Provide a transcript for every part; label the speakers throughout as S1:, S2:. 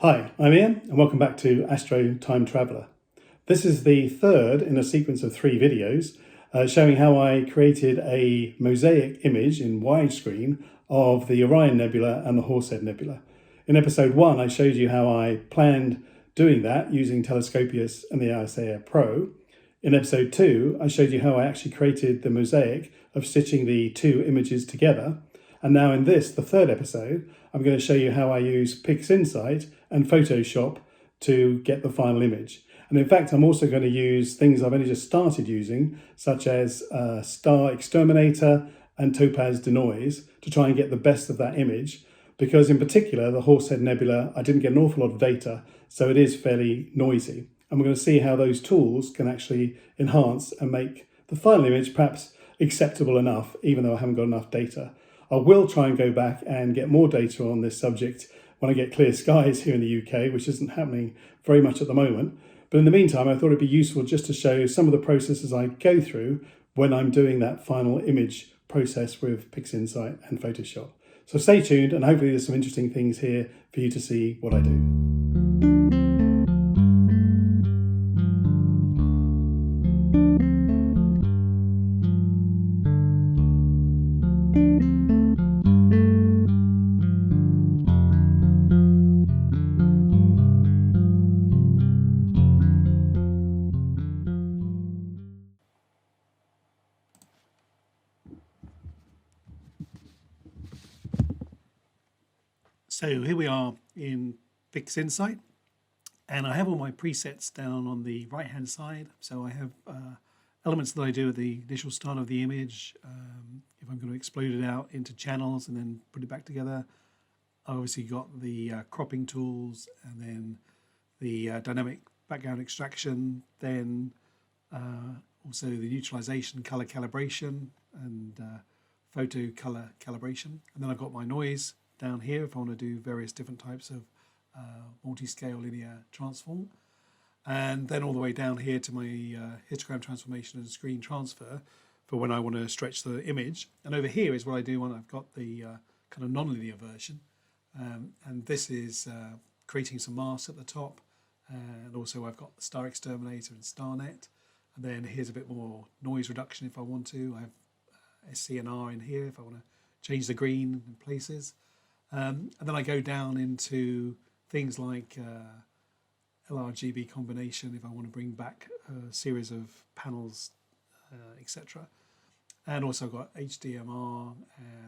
S1: Hi, I'm Ian and welcome back to Astro Time Traveller. This is the third in a sequence of 3 videos showing how I created a mosaic image in widescreen of the Orion Nebula and the Horsehead Nebula. In episode 1 I showed you how I planned doing that using Telescopius and the ASI AIR Pro. In episode 2 I showed you how I actually created the mosaic of stitching the 2 images together. And now in this, the third episode, I'm going to show you how I use PixInsight and Photoshop to get the final image. And in fact, I'm also going to use things I've only just started using, such as StarXterminator and Topaz-Denoise, to try and get the best of that image. Because in particular, the Horsehead Nebula, I didn't get an awful lot of data, so it is fairly noisy. And we're going to see how those tools can actually enhance and make the final image perhaps acceptable enough, even though I haven't got enough data. I will try and go back and get more data on this subject when I get clear skies here in the UK, which isn't happening very much at the moment. But in the meantime, I thought it'd be useful just to show some of the processes I go through when I'm doing that final image process with PixInsight and Photoshop. So stay tuned, and hopefully there's some interesting things here for you to see what I do. So here we are in PixInsight, and I have all my presets down on the right hand side. So I have elements that I do at the initial start of the image. If I'm going to explode it out into channels and then put it back together, I obviously got the cropping tools, and then the dynamic background extraction, then also the neutralisation, colour calibration, and photo colour calibration. And then I've got my noise down here if I want to do various different types of multi-scale linear transform. And then all the way down here to my histogram transformation and screen transfer for when I want to stretch the image. And over here is what I do when I've got the kind of non-linear version. And this is creating some masks at the top. And also I've got the StarXterminator and StarNet. And then here's a bit more noise reduction if I want to. I have SCNR in here if I want to change the green in places. And then I go down into things like LRGB combination if I want to bring back a series of panels, etc. And also I've got HDRMT,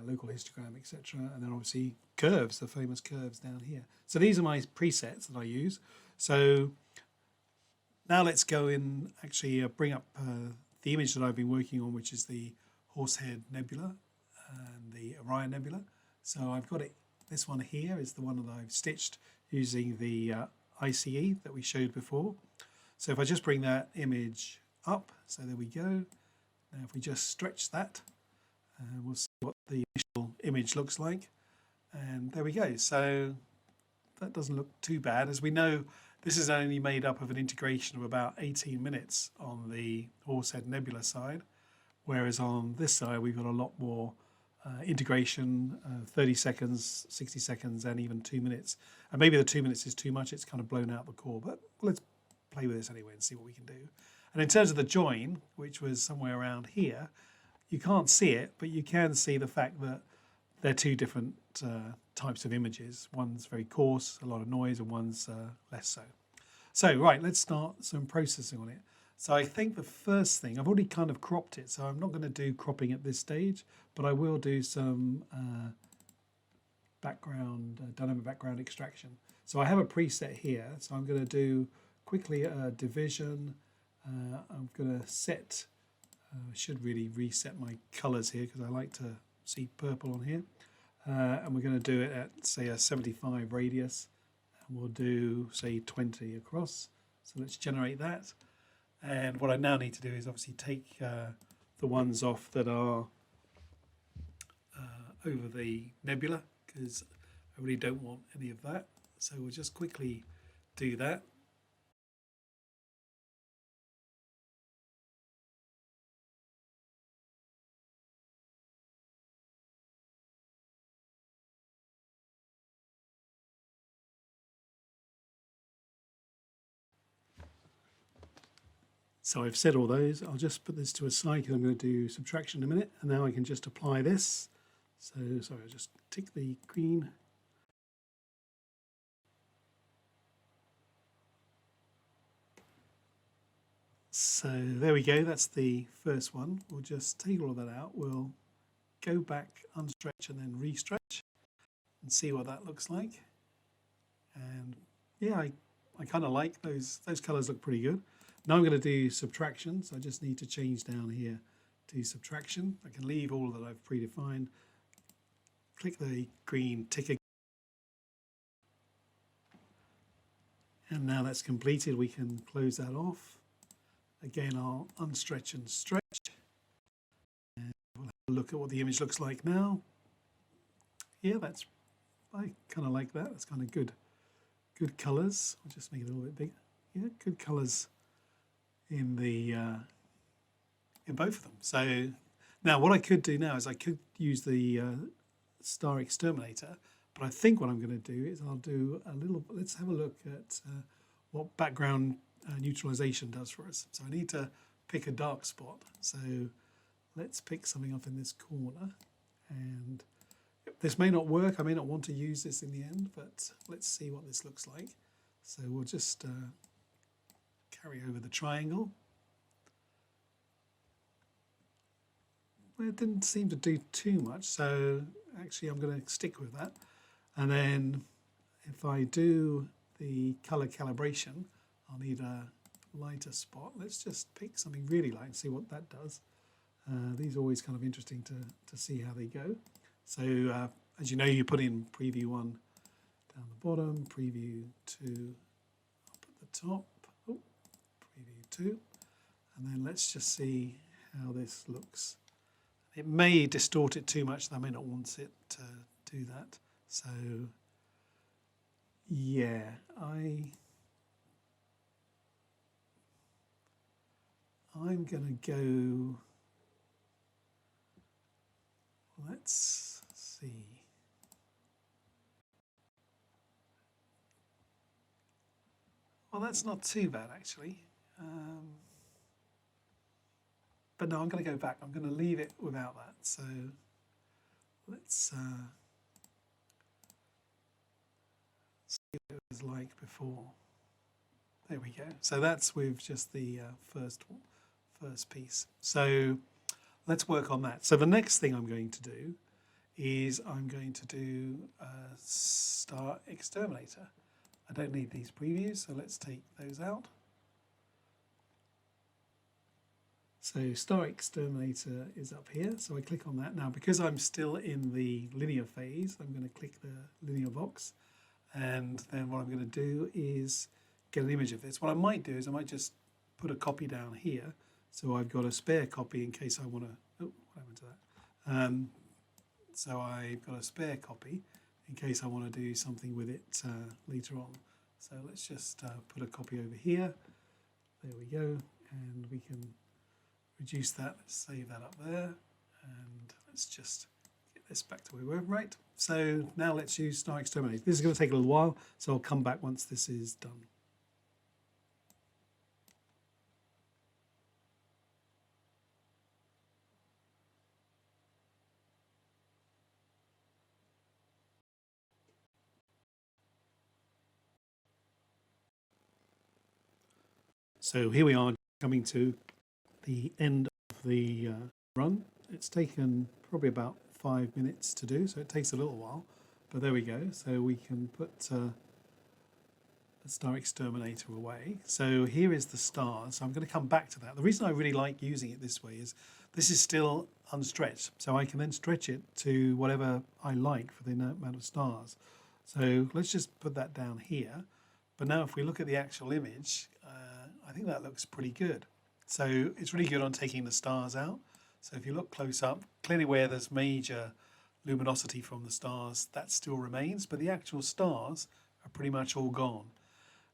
S1: local histogram, etc. And then obviously curves, the famous curves down here. So these are my presets that I use. So now let's go in, actually bring up the image that I've been working on, which is the Horsehead Nebula and the Orion Nebula. So I've got it. This one here is the one that I've stitched using the ICE that we showed before. So if I just bring that image up, so there we go. Now if we just stretch that, we'll see what the initial image looks like. And there we go. So that doesn't look too bad. As we know, this is only made up of an integration of about 18 minutes on the Horsehead Nebula side, whereas on this side we've got a lot more integration, 30 seconds, 60 seconds, and even 2 minutes. And maybe the 2 minutes is too much, it's kind of blown out the core, but let's play with this anyway and see what we can do. And in terms of the join, which was somewhere around here, you can't see it, but you can see the fact that they're 2 different types of images. One's very coarse, a lot of noise, and one's less so. So, right, let's start some processing on it. So I think the first thing, I've already kind of cropped it, so I'm not going to do cropping at this stage, but I will do some dynamic background extraction. So I have a preset here, so I'm going to do quickly a division. I'm going to set, should really reset my colors here because I like to see purple on here. And we're going to do it at, say, a 75 radius, and we'll do, say, 20 across. So let's generate that. And what I now need to do is obviously take the ones off that are over the nebula, because I really don't want any of that. So we'll just quickly do that. So I've said all those. I'll just put this to a side because I'm going to do subtraction in a minute, and now I can just apply this. So sorry, I'll just tick the green. So there we go, that's the first one. We'll just take all of that out. We'll go back, unstretch, and then re-stretch and see what that looks like. And yeah, I kind of like those colors look pretty good. Now I'm going to do subtraction, so I just need to change down here to subtraction. I can leave all that I've predefined. Click the green tick again. And now that's completed, we can close that off. Again, I'll unstretch and stretch. And we'll have a look at what the image looks like now. Yeah, I kind of like that. That's kind of good colors. I'll just make it a little bit bigger. Yeah, good colors in both of them. So now what I could do now is I could use the StarXterminator, but I think what I'm going to do is I'll do a little, let's have a look at what background neutralisation does for us. So I need to pick a dark spot. So let's pick something up in this corner, and this may not work. I may not want to use this in the end, but let's see what this looks like. So we'll just carry over the triangle. Well, it didn't seem to do too much, so actually I'm going to stick with that. And then if I do the color calibration, I'll need a lighter spot. Let's just pick something really light and see what that does. These are always kind of interesting to see how they go. So as you know, you put in preview 1 down the bottom, preview 2 up at the top, preview 2, and then let's just see how this looks. It may distort it too much, and I may not want it to do that. So yeah, I'm going to go, let's see. Well, that's not too bad actually. But no, I'm going to go back. I'm going to leave it without that. So let's see what it was like before. There we go. So that's with just the first piece. So let's work on that. So the next thing I'm going to do is I'm going to do StarXterminator. I don't need these previews, so let's take those out. So StarXterminator is up here, so I click on that. Now, because I'm still in the linear phase, I'm going to click the linear box, and then what I'm going to do is get an image of this. What I might do is I might just put a copy down here, so I've got a spare copy in case I want to, oh, what happened to that? So I've got a spare copy in case I want to do something with it later on. So let's just put a copy over here. There we go, and we can reduce that. Let's save that up there, and let's just get this back to where we were. Right, so now let's use StarXterminator. This is going to take a little while, so I'll come back once this is done. So here we are coming to the end of the run. It's taken probably about 5 minutes to do, so it takes a little while, but there we go. So we can put the StarXterminator away. So here is the stars. So I'm going to come back to that. The reason I really like using it this way is this is still unstretched, so I can then stretch it to whatever I like for the amount of stars. So let's just put that down here. But now if we look at the actual image, I think that looks pretty good. So it's really good on taking the stars out. So if you look close up, clearly where there's major luminosity from the stars, that still remains, but the actual stars are pretty much all gone.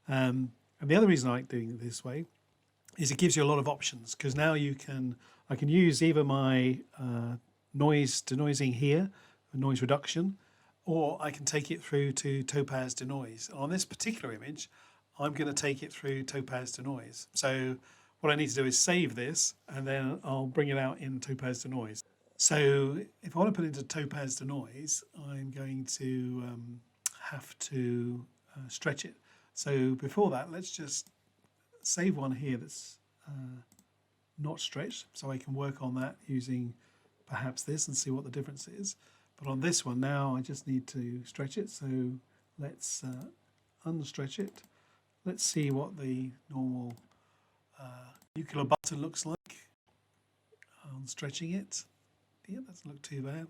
S1: And the other reason I like doing it this way is it gives you a lot of options, because now I can use either my noise denoising here, noise reduction, or I can take it through to Topaz-Denoise. On this particular image, I'm going to take it through Topaz-Denoise. So what I need to do is save this, and then I'll bring it out in Topaz-Denoise. So if I want to put it into Topaz-Denoise, I'm going to have to stretch it. So before that, let's just save one here that's not stretched, so I can work on that using perhaps this and see what the difference is. But on this one now, I just need to stretch it. So let's unstretch it. Let's see what the normal nuclear button looks like on stretching it. Yeah, doesn't look too bad.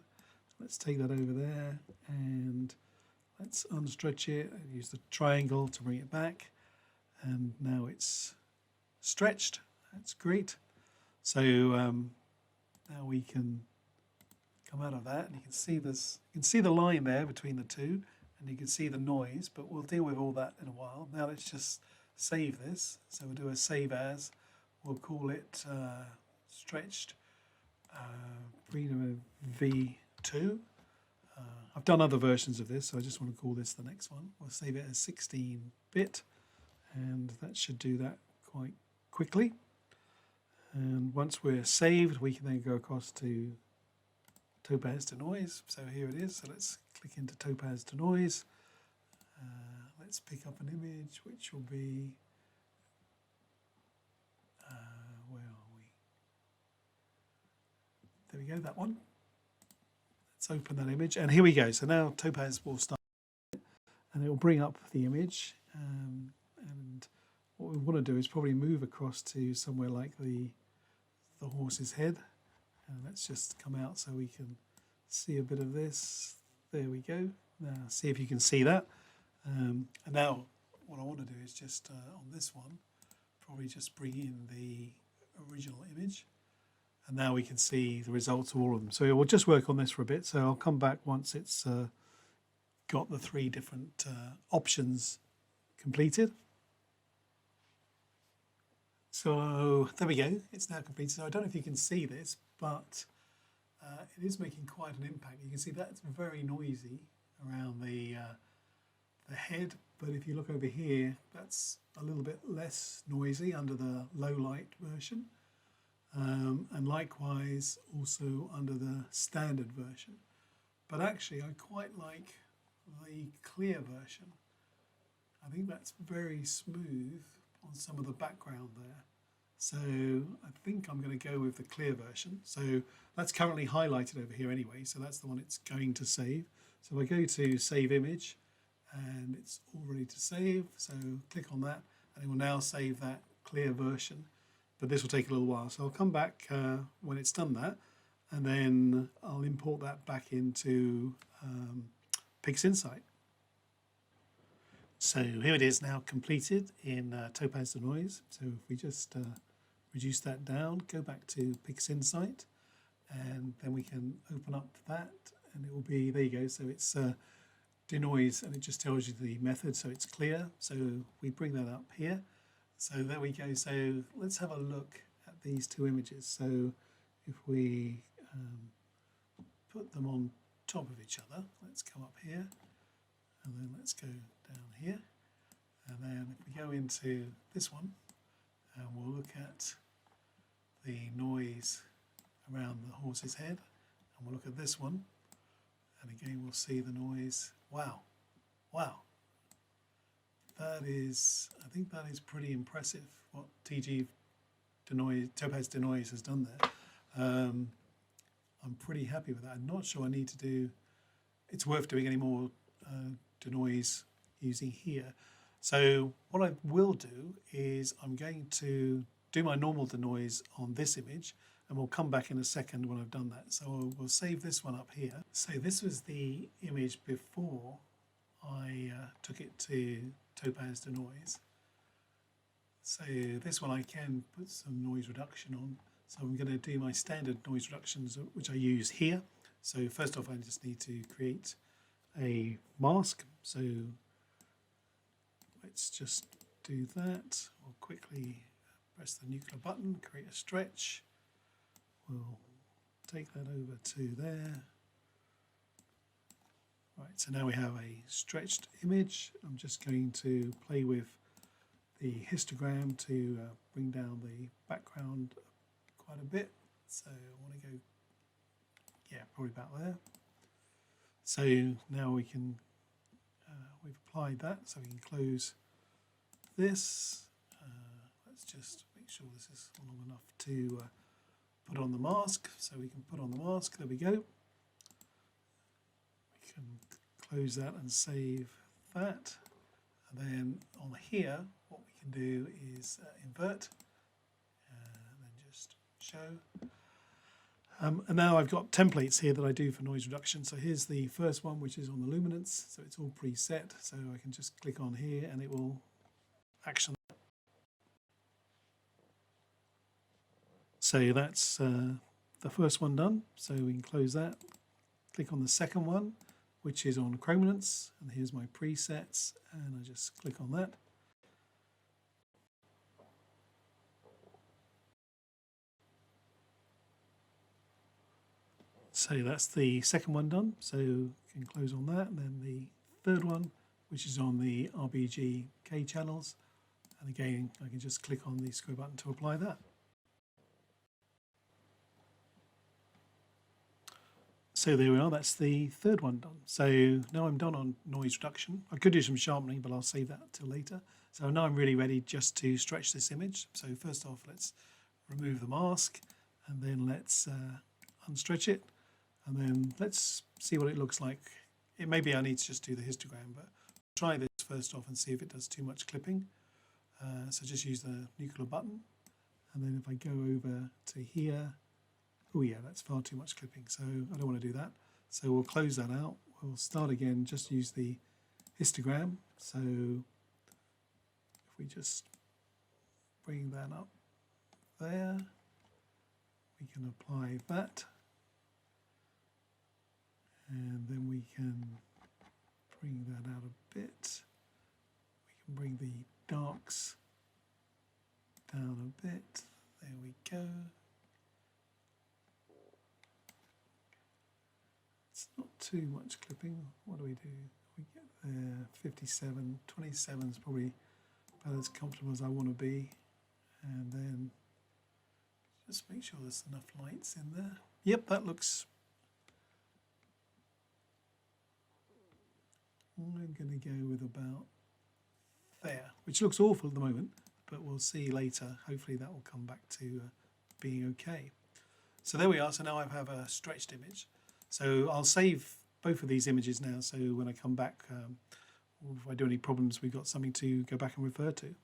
S1: Let's take that over there and let's unstretch it and use the triangle to bring it back. And now it's stretched. That's great. So now we can come out of that, and you can see this. You can see the line there between the two, and you can see the noise. But we'll deal with all that in a while. Now let's just save this. So we'll do a save as. We'll call it stretched Freedom V2. I've done other versions of this, so I just want to call this the next one. We'll save it as 16-bit, and that should do that quite quickly. And once we're saved, we can then go across to Topaz-Denoise. So here it is. So let's click into Topaz-Denoise. Let's pick up an image, which will be, where are we? There we go, that one. Let's open that image, and here we go. So now Topaz will start, and it will bring up the image. And what we want to do is probably move across to somewhere like the horse's head. And let's just come out so we can see a bit of this. There we go. Now see if you can see that. And now what I want to do is just on this one, probably just bring in the original image. And now we can see the results of all of them. So we'll just work on this for a bit. So I'll come back once it's got the 3 different options completed. So there we go, it's now completed. So I don't know if you can see this, but it is making quite an impact. You can see that's very noisy around the head, but if you look over here, that's a little bit less noisy under the low light version. And likewise also under the standard version. But actually I quite like the clear version. I think that's very smooth on some of the background there. So I think I'm going to go with the clear version. So that's currently highlighted over here anyway, so that's the one it's going to save. So I go to save image, and it's all ready to save. So click on that, and it will now save that clear version. But this will take a little while. So I'll come back when it's done that, and then I'll import that back into PixInsight. So here it is now completed in Topaz-Denoise. So if we just reduce that down, go back to PixInsight, and then we can open up that, and it will be, there you go. So it's denoise, and it just tells you the method, so it's clear. So we bring that up here. So there we go. So let's have a look at these 2 images. So if we put them on top of each other, let's come up here, and then let's go down here, and then if we go into this one, and we'll look at the noise around the horse's head, and we'll look at this one, and again we'll see the noise. Wow, wow, that is, I think that is pretty impressive what Topaz-Denoise has done there. I'm pretty happy with that. I'm not sure I need to do, it's worth doing any more denoise using here. So what I will do is I'm going to do my normal denoise on this image, and we'll come back in a second when I've done that. So we'll save this one up here. So this was the image before I took it to Topaz-Denoise. So this one I can put some noise reduction on. So I'm going to do my standard noise reductions, which I use here. So first off, I just need to create a mask. So let's just do that. We'll quickly press the nuclear button, create a stretch. We'll take that over to there. Right, so now we have a stretched image. I'm just going to play with the histogram to bring down the background quite a bit. So I want to go, yeah, probably about there. So now we can, we've applied that, so we can close this. Let's just make sure this is long enough to put on the mask. So we can put on the mask, there we go. We can close that and save that. And then on here, what we can do is invert, and then just show. And now I've got templates here that I do for noise reduction. So here's the first one, which is on the luminance. So it's all preset. So I can just click on here and it will action that. So that's the first one done. So we can close that. Click on the second one, which is on chrominance. And here's my presets. And I just click on that. So that's the second one done, so you can close on that. And then the third one, which is on the RBGK channels. And again, I can just click on the square button to apply that. So there we are, that's the third one done. So now I'm done on noise reduction. I could do some sharpening, but I'll save that till later. So now I'm really ready just to stretch this image. So first off, let's remove the mask, and then let's unstretch it. And then let's see what it looks like. It may be I need to just do the histogram, but try this first off and see if it does too much clipping. So just use the nuclear button. And then if I go over to here, oh yeah, that's far too much clipping. So I don't want to do that. So we'll close that out. We'll start again, just use the histogram. So if we just bring that up there, we can apply that. And then we can bring that out a bit. We can bring the darks down a bit. There we go. It's not too much clipping. What do? We get there, 57, 27 is probably about as comfortable as I want to be. And then just make sure there's enough lights in there. Yep, that looks. I'm going to go with about there, which looks awful at the moment, but we'll see later. Hopefully that will come back to being okay. So there we are. So now I have a stretched image. So I'll save both of these images now, so when I come back, if I do any problems, we've got something to go back and refer to.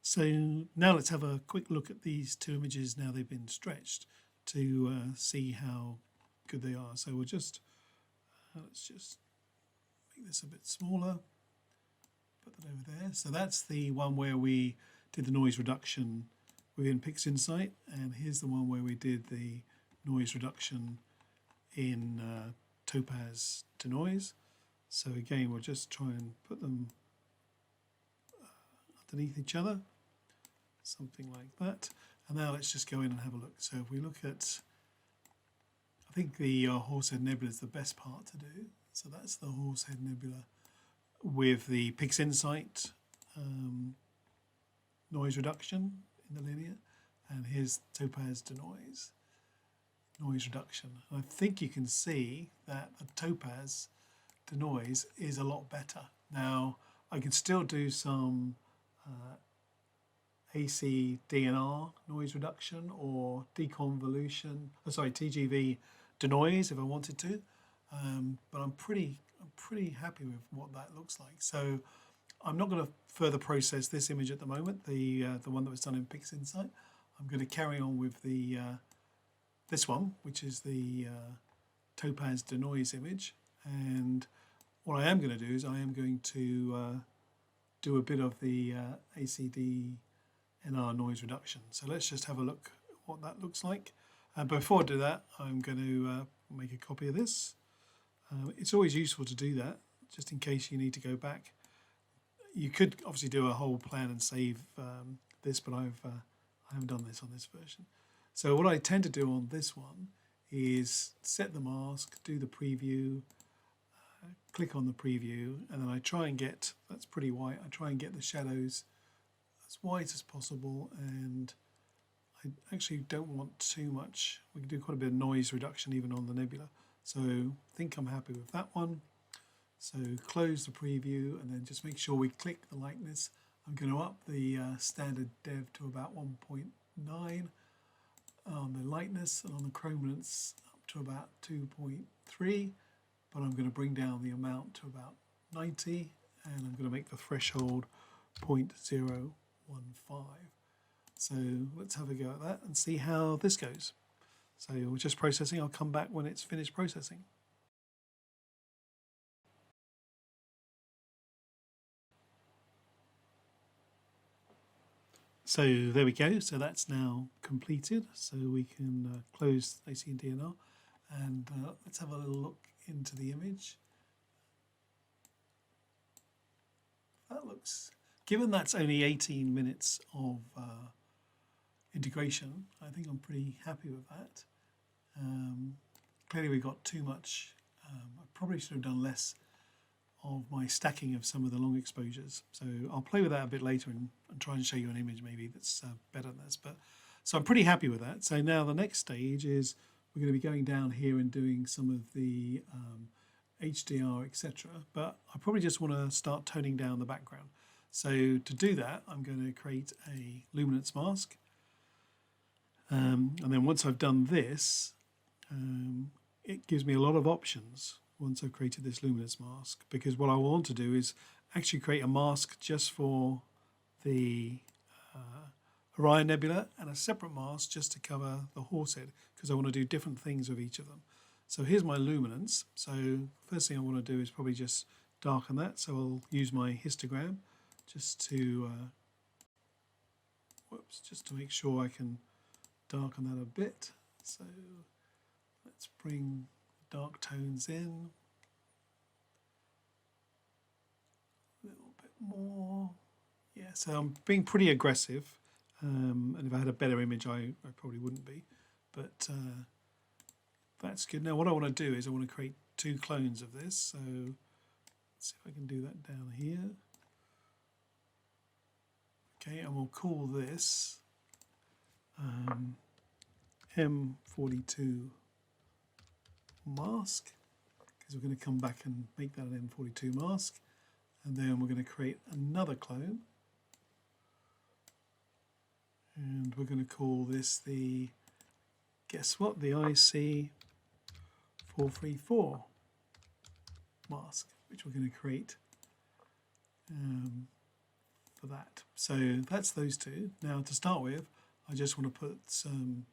S1: So now let's have a quick look at these two images now they've been stretched to see how good they are. So we'll just, let's just make this a bit smaller, put that over there. So that's the one where we did the noise reduction within PixInsight, and here's the one where we did the noise reduction in Topaz-Denoise. So again, we'll just try and put them underneath each other, something like that. And now let's just go in and have a look. So if we look at, I think the Horsehead Nebula is the best part to do. So that's the Horsehead Nebula with the PixInsight noise reduction in the linear. And here's Topaz-Denoise noise reduction. And I think you can see that the Topaz-Denoise is a lot better. Now, I can still do some ACDNR noise reduction or deconvolution, TGV denoise if I wanted to, but I'm pretty happy with what that looks like. So I'm not going to further process this image at the moment, the one that was done in PixInsight. I'm going to carry on with the this one, which is the Topaz-Denoise image, and what I am going to do is I am going to do a bit of the ACDNR noise reduction. So let's just have a look at what that looks like. And before I do that, I'm going to make a copy of this. It's always useful to do that, just in case you need to go back. You could obviously do a whole plan and save this, but I haven't done this on this version. So what I tend to do on this one is set the mask, do the preview, click on the preview, and then I try and get, that's pretty white, I try and get the shadows as white as possible, and I actually don't want too much. We can do quite a bit of noise reduction even on the nebula. So I think I'm happy with that one. So close the preview and then just make sure we click the lightness. I'm going to up the standard dev to about 1.9 on the lightness, and on the chrominance up to about 2.3, but I'm going to bring down the amount to about 90, and I'm going to make the threshold 0.015. So let's have a go at that and see how this goes. So we're just processing. I'll come back when it's finished processing. So there we go. So that's now completed. So we can close ACDNR, and let's have a little look into the image. That looks, given that's only 18 minutes of integration, I think I'm pretty happy with that. Clearly we got too much. I probably should have done less of my stacking of some of the long exposures. So I'll play with that a bit later and try and show you an image maybe that's better than this. But so I'm pretty happy with that. So now the next stage is we're going to be going down here and doing some of the HDR, etc. But I probably just want to start toning down the background. So to do that, I'm going to create a luminance mask. And then once I've done this, it gives me a lot of options once I've created this luminance mask, because what I want to do is actually create a mask just for the Orion Nebula and a separate mask just to cover the Horsehead, because I want to do different things with each of them. So here's my luminance. So first thing I want to do is probably just darken that. So I'll use my histogram just to just to make sure I can darken that a bit. So let's bring dark tones in a little bit more. Yeah, so I'm being pretty aggressive, and if I had a better image I probably wouldn't be, but that's good. Now what I want to do is I want to create two clones of this, so let's see if I can do that down here. Okay, and we'll call this M42 mask, because we're going to come back and make that an M42 mask, and then we're going to create another clone, and we're going to call this the, guess what, the IC434 mask, which we're going to create for that. So that's those two. Now to start with, I just want to put some,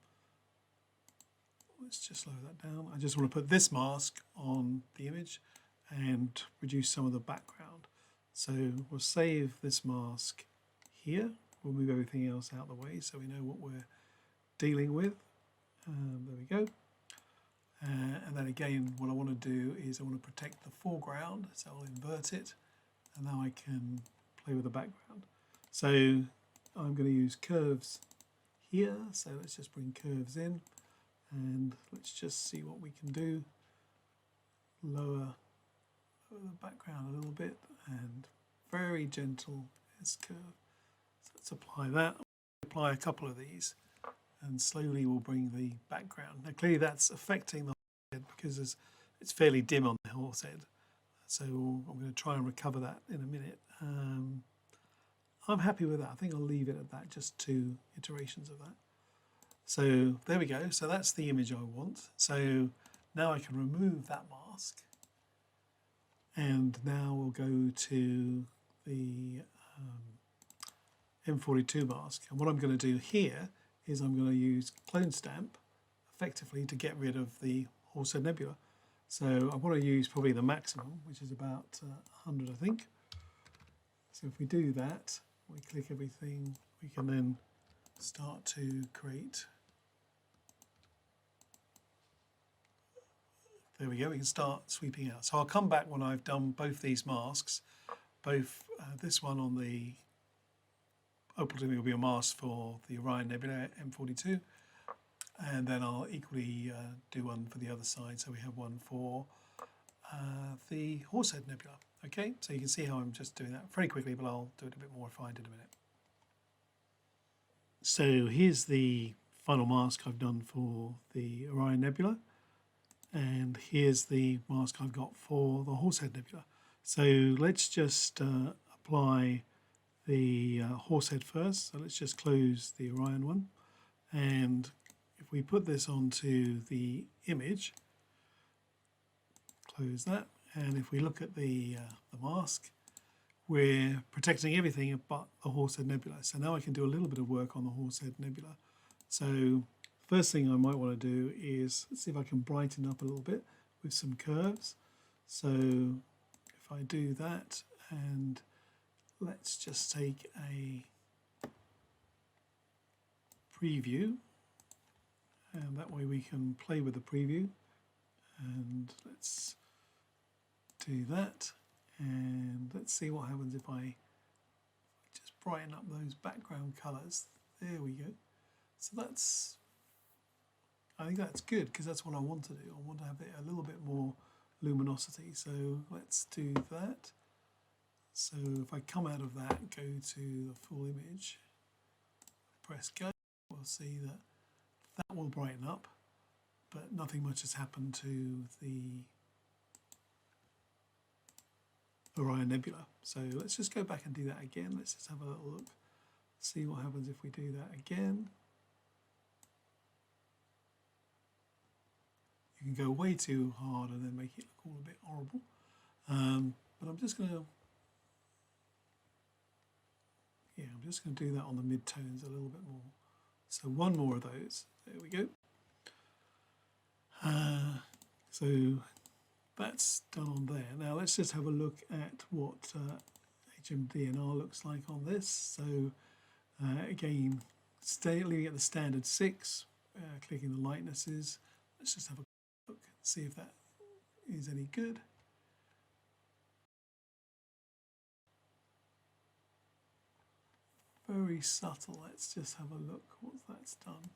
S1: let's just lower that down. I just want to put this mask on the image and reduce some of the background. So we'll save this mask here. We'll move everything else out of the way so we know what we're dealing with. There we go. And then again, what I want to do is I want to protect the foreground. So I'll invert it, and now I can play with the background. So I'm going to use curves here. So let's just bring curves in. And let's just see what we can do. Lower the background a little bit, and very gentle S curve. So let's apply that. Apply a couple of these, and slowly we'll bring the background. Now clearly that's affecting the Horsehead because it's fairly dim on the Horsehead. So I'm going to try and recover that in a minute. I'm happy with that. I think I'll leave it at that, just 2 iterations of that. So there we go. So that's the image I want. So now I can remove that mask. And now we'll go to the M42 mask. And what I'm going to do here is I'm going to use clone stamp effectively to get rid of the Horsehead Nebula. So I want to use probably the maximum, which is about 100, I think. So if we do that, we click everything, we can then start to create. There we go, we can start sweeping out. So I'll come back when I've done both these masks, both this one on the ultimately will be a mask for the Orion Nebula M42, and then I'll equally do one for the other side. So we have one for the Horsehead Nebula. Okay, so you can see how I'm just doing that very quickly, but I'll do it a bit more refined in a minute. So here's the final mask I've done for the Orion Nebula, and here's the mask I've got for the Horsehead Nebula. So let's just apply the Horsehead first. So let's just close the Orion one, and if we put this onto the image, close that, and if we look at the mask, we're protecting everything but the Horsehead Nebula. So now I can do a little bit of work on the Horsehead Nebula. So first thing I might want to do is see if I can brighten up a little bit with some curves. So if I do that, and let's just take a preview, and that way we can play with the preview, and let's do that, and let's see what happens if I just brighten up those background colors. There we go. So that's, I think that's good, because that's what I want to do. I want to have it a little bit more luminosity. So let's do that. So if I come out of that, go to the full image, press go, we'll see that that will brighten up, but nothing much has happened to the Orion Nebula. So let's just go back and do that again. Let's just have a little look, see what happens if we do that again. You can go way too hard and then make it look all a bit horrible. But I'm just going to, I'm just going to do that on the mid-tones a little bit more. So one more of those. There we go. So that's done on there. Now let's just have a look at what HDRMT looks like on this. So again, leaving at the standard 6, clicking the lightnesses. Let's just have a look, see if that is any good. Very subtle. Let's just have a look what that's done.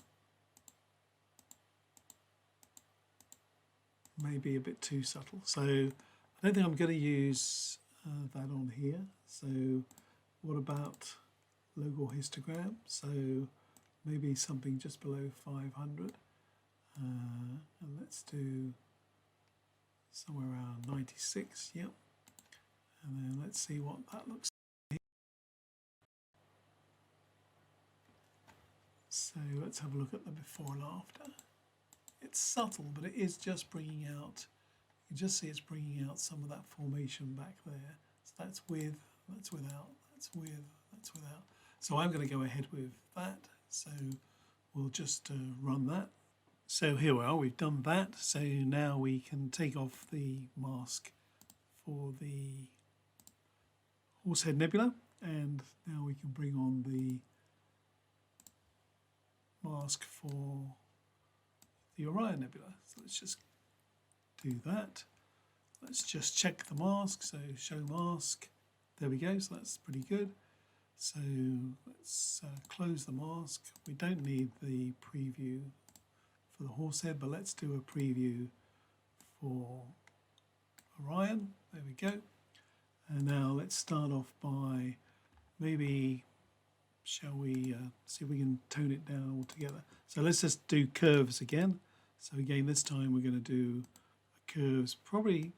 S1: Maybe a bit too subtle. So I don't think I'm going to use that on here. So what about local histogram? So maybe something just below 500. And let's do somewhere around 96. Yep. And then let's see what that looks like. So let's have a look at the before and after. It's subtle, but it is just bringing out, you just see it's bringing out some of that formation back there. So that's with, that's without, that's with, that's without. So I'm going to go ahead with that. So we'll just run that. So here we are, we've done that. So now we can take off the mask for the Horsehead Nebula, and now we can bring on the mask for the Orion Nebula. So let's just do that. Let's just check the mask. So show mask. There we go. So that's pretty good. So let's close the mask. We don't need the preview for the Horsehead, but let's do a preview for Orion. There we go. And now let's start off by maybe, shall we see if we can tone it down altogether. So let's just do curves again. So again, this time we're going to do curves, probably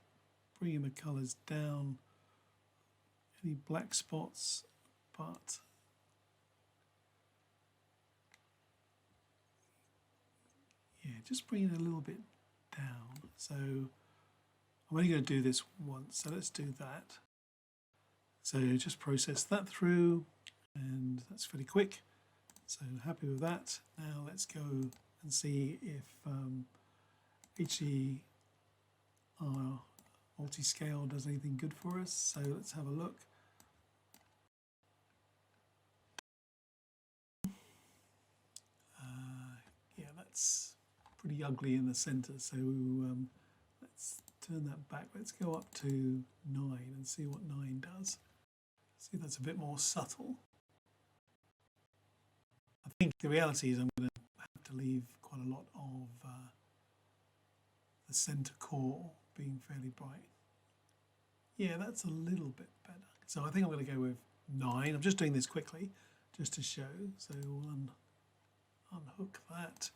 S1: bringing the colours down, any black spots, but yeah, just bringing it a little bit down. So I'm only going to do this once, so let's do that. So just process that through, and that's fairly quick. So happy with that. Now let's go and see if HDRMT multi-scale does anything good for us. So let's have a look. Yeah, that's pretty ugly in the center. So let's turn that back. Let's go up to 9 and see what 9 does. See if that's a bit more subtle. I think the reality is I'm going to have to leave quite a lot of the center core being fairly bright. Yeah, that's a little bit better. So I think I'm going to go with 9. I'm just doing this quickly just to show. So we'll unhook that,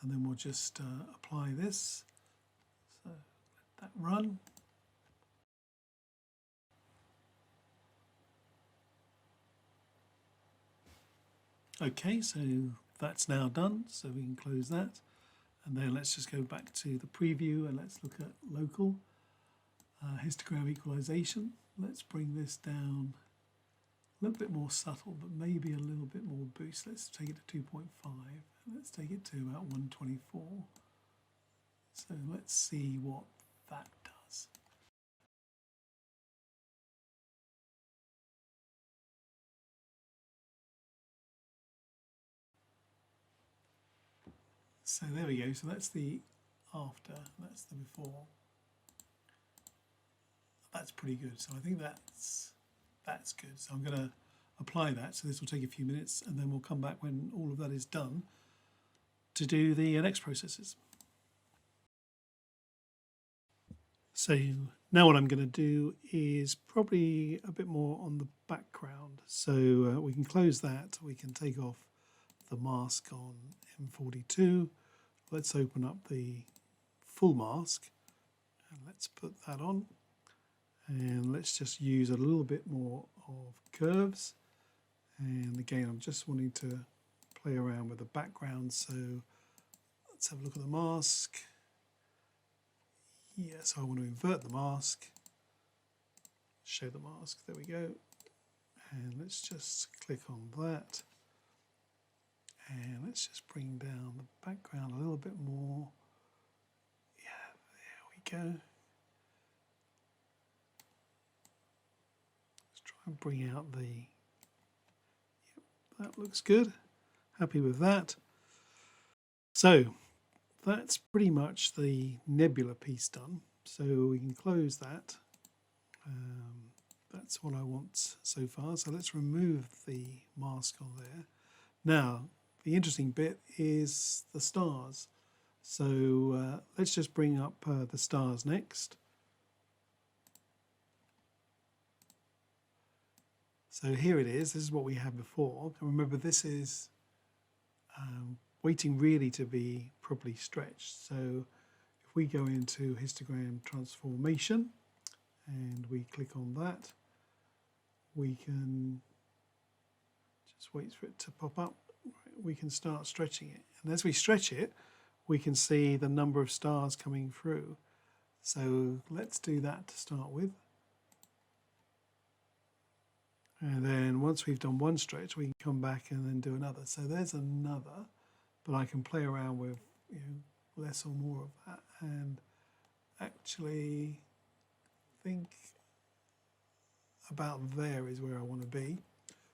S1: and then we'll just apply this. So let that run. Okay, so that's now done, so we can close that. And then let's just go back to the preview and let's look at local histogram equalization. Let's bring this down a little bit more subtle, but maybe a little bit more boost. Let's take it to 2.5. Let's take it to about 124. So let's see what that does. So there we go. So that's the after, that's the before. That's pretty good. So I think that's good. So I'm going to apply that. So this will take a few minutes, and then we'll come back when all of that is done to do the next processes. So now what I'm going to do is probably a bit more on the background. So we can close that. We can take off the mask on M42. Let's open up the full mask and let's put that on. And let's just use a little bit more of curves. And again, I'm just wanting to play around with the background. So let's have a look at the mask. Yeah, so I want to invert the mask, show the mask, there we go. And let's just click on that. And let's just bring down the background a little bit more. Yeah, there we go. Let's try and bring out the, yep, that looks good. Happy with that. So that's pretty much the nebula piece done. So we can close that. That's what I want so far. So let's remove the mask on there. Now, the interesting bit is the stars. So let's just bring up the stars next. So here it is. This is what we had before. And remember, this is waiting really to be properly stretched. So if we go into histogram transformation and we click on that, we can just wait for it to pop up. We can start stretching it. And as we stretch it, we can see the number of stars coming through. So let's do that to start with. And then once we've done one stretch, we can come back and then do another. So there's another, but I can play around with, you know, less or more of that. And actually think about there is where I want to be.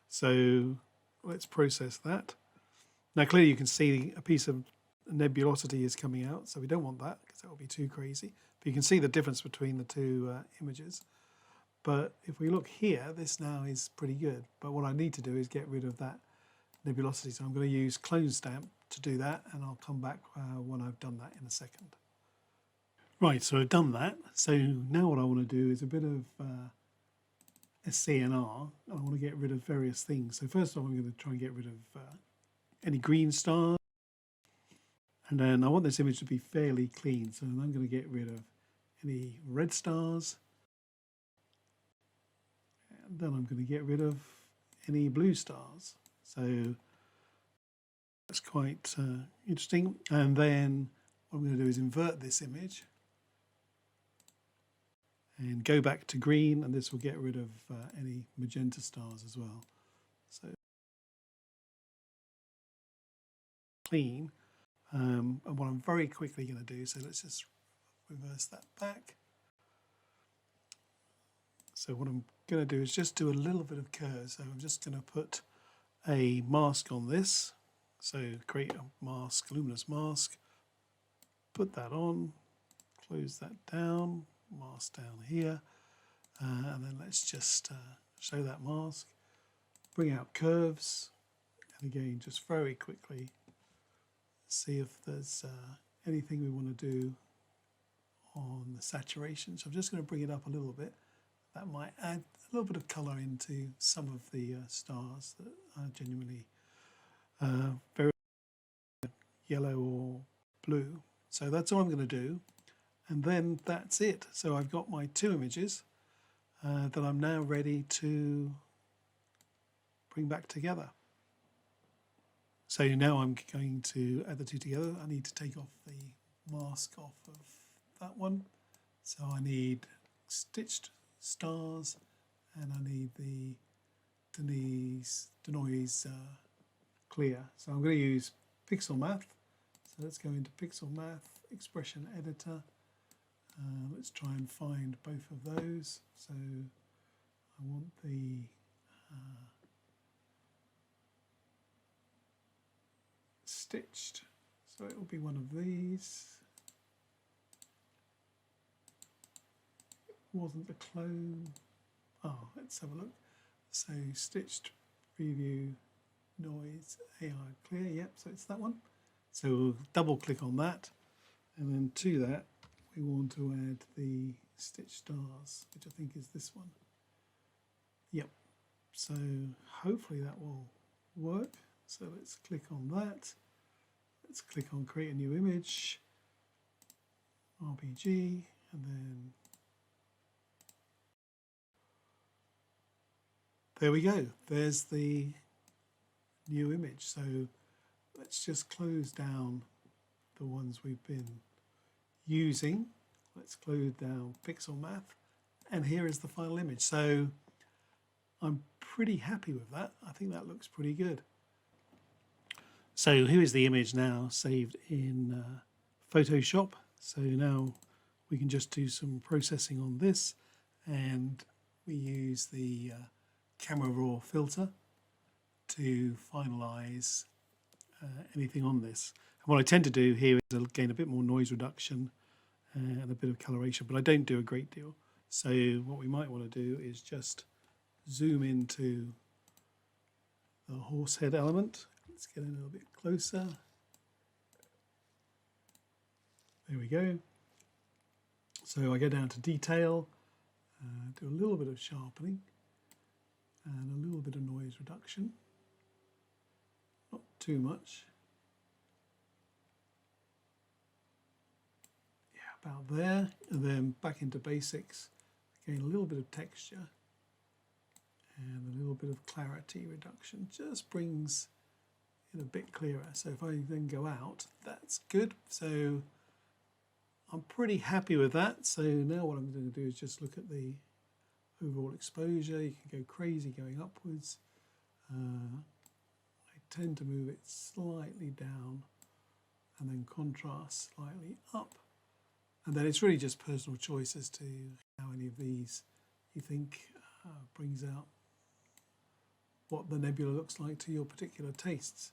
S1: So let's process that. Now clearly you can see a piece of nebulosity is coming out, so we don't want that because that would be too crazy. But you can see the difference between the two images. But if we look here, this now is pretty good. But what I need to do is get rid of that nebulosity. So I'm going to use clone stamp to do that, and I'll come back when I've done that in a second. Right, so I've done that. So now what I want to do is a bit of SCNR. I want to get rid of various things. So first of all, I'm going to try and get rid of any green stars. And then I want this image to be fairly clean. So I'm going to get rid of any red stars. And then I'm going to get rid of any blue stars. So that's quite interesting. And then what I'm going to do is invert this image and go back to green, and this will get rid of any magenta stars as well. So clean. And what I'm very quickly going to do, so let's just reverse that back. So what I'm going to do is just do a little bit of curve. So I'm just going to put a mask on this. So create a mask, luminous mask, put that on, close that down, mask down here, and then let's just show that mask, bring out curves, and again just very quickly see if there's anything we want to do on the saturation. So I'm just going to bring it up a little bit. That might add a little bit of colour into some of the stars that are genuinely very yellow or blue. So that's all I'm going to do. And then that's it. So I've got my two images that I'm now ready to bring back together. So now I'm going to add the two together. I need to take off the mask off of that one. So I need stitched stars and I need the Denoise clear. So I'm going to use PixelMath. So let's go into PixelMath expression editor. Let's try and find both of those. So I want the stitched, so it will be one of these. It wasn't the clone. Oh, let's have a look. So stitched preview noise AI clear. Yep, so it's that one. So we'll double click on that, and then to that we want to add the stitched stars, which I think is this one. Yep. So hopefully that will work. So let's click on that. Let's click on create a new image, RBG, and then there we go. There's the new image. So let's just close down the ones we've been using. Let's close down PixelMath, and here is the final image. So I'm pretty happy with that. I think that looks pretty good. So here is the image now saved in Photoshop. So now we can just do some processing on this, and we use the camera raw filter to finalize anything on this. And what I tend to do here is gain a bit more noise reduction and a bit of coloration, but I don't do a great deal. So what we might want to do is just zoom into the horsehead element. Let's get in a little bit closer. There we go. So I go down to detail, do a little bit of sharpening and a little bit of noise reduction. Not too much. Yeah, about there. And then back into basics. Again, a little bit of texture and a little bit of clarity reduction. Just brings it a bit clearer. So if I then go out, that's good. So I'm pretty happy with that. So now what I'm going to do is just look at the overall exposure. You can go crazy going upwards. I tend to move it slightly down and then contrast slightly up. And then it's really just personal choice as to how any of these you think brings out what the nebula looks like to your particular tastes.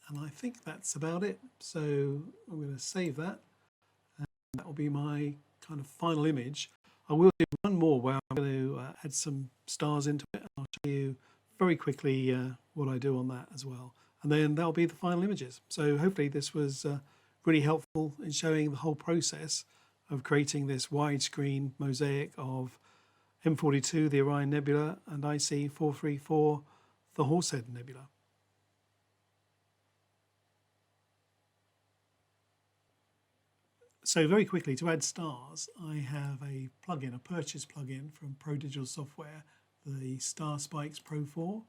S1: And I think that's about it. So I'm going to save that, and that will be my kind of final image. I will do one more where I'm going to add some stars into it, and I'll show you very quickly what I do on that as well. And then that'll be the final images. So hopefully this was really helpful in showing the whole process of creating this widescreen mosaic of M42, the Orion Nebula, and IC 434, the Horsehead Nebula. So very quickly, to add stars, I have a plugin, a purchase plugin from Pro Digital Software, the Star Spikes Pro 4.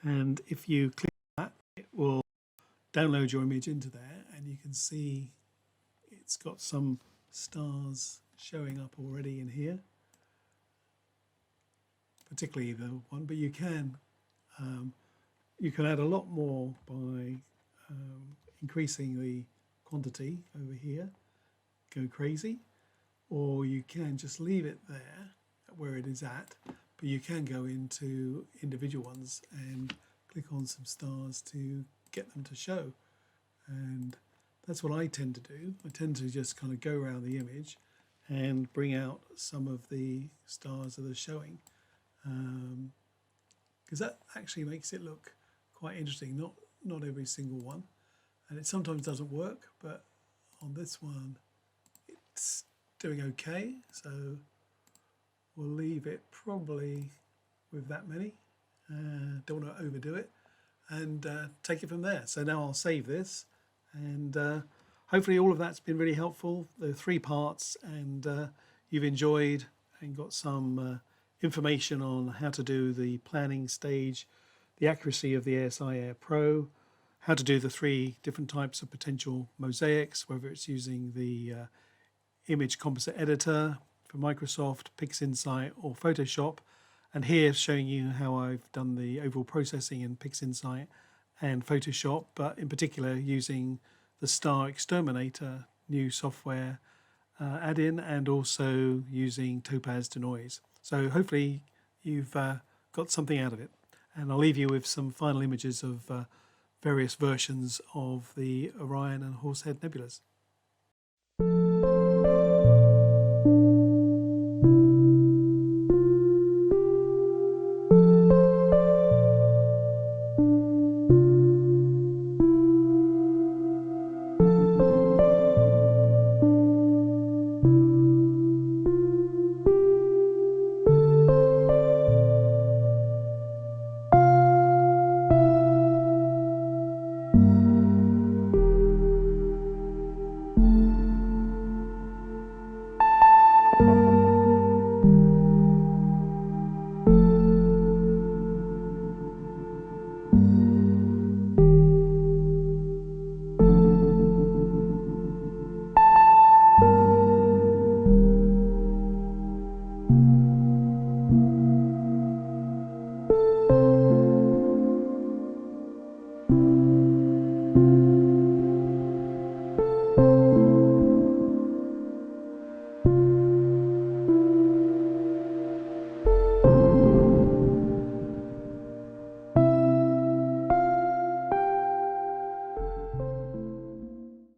S1: And if you click on that, it will download your image into there, and you can see it's got some stars showing up already in here, particularly the one, but you can add a lot more by increasing the quantity over here, go crazy, or you can just leave it there where it is at, but you can go into individual ones and click on some stars to get them to show. And that's what I tend to do. I tend to just kind of go around the image and bring out some of the stars that are showing, because that actually makes it look quite interesting. Not every single one, and it sometimes doesn't work, but on this one it's doing okay, so we'll leave it probably with that many. Don't want to overdo it, and take it from there. So now I'll save this, and hopefully all of that's been really helpful. There are 3 parts, and you've enjoyed and got some information on how to do the planning stage, the accuracy of the ASI AIR Pro, how to do the 3 different types of potential mosaics, whether it's using the image composite editor for Microsoft, PixInsight or Photoshop, and here showing you how I've done the overall processing in PixInsight and Photoshop, but in particular using the StarXterminator new software add-in, and also using Topaz-Denoise. So hopefully you've got something out of it, and I'll leave you with some final images of various versions of the Orion and Horsehead Nebulas.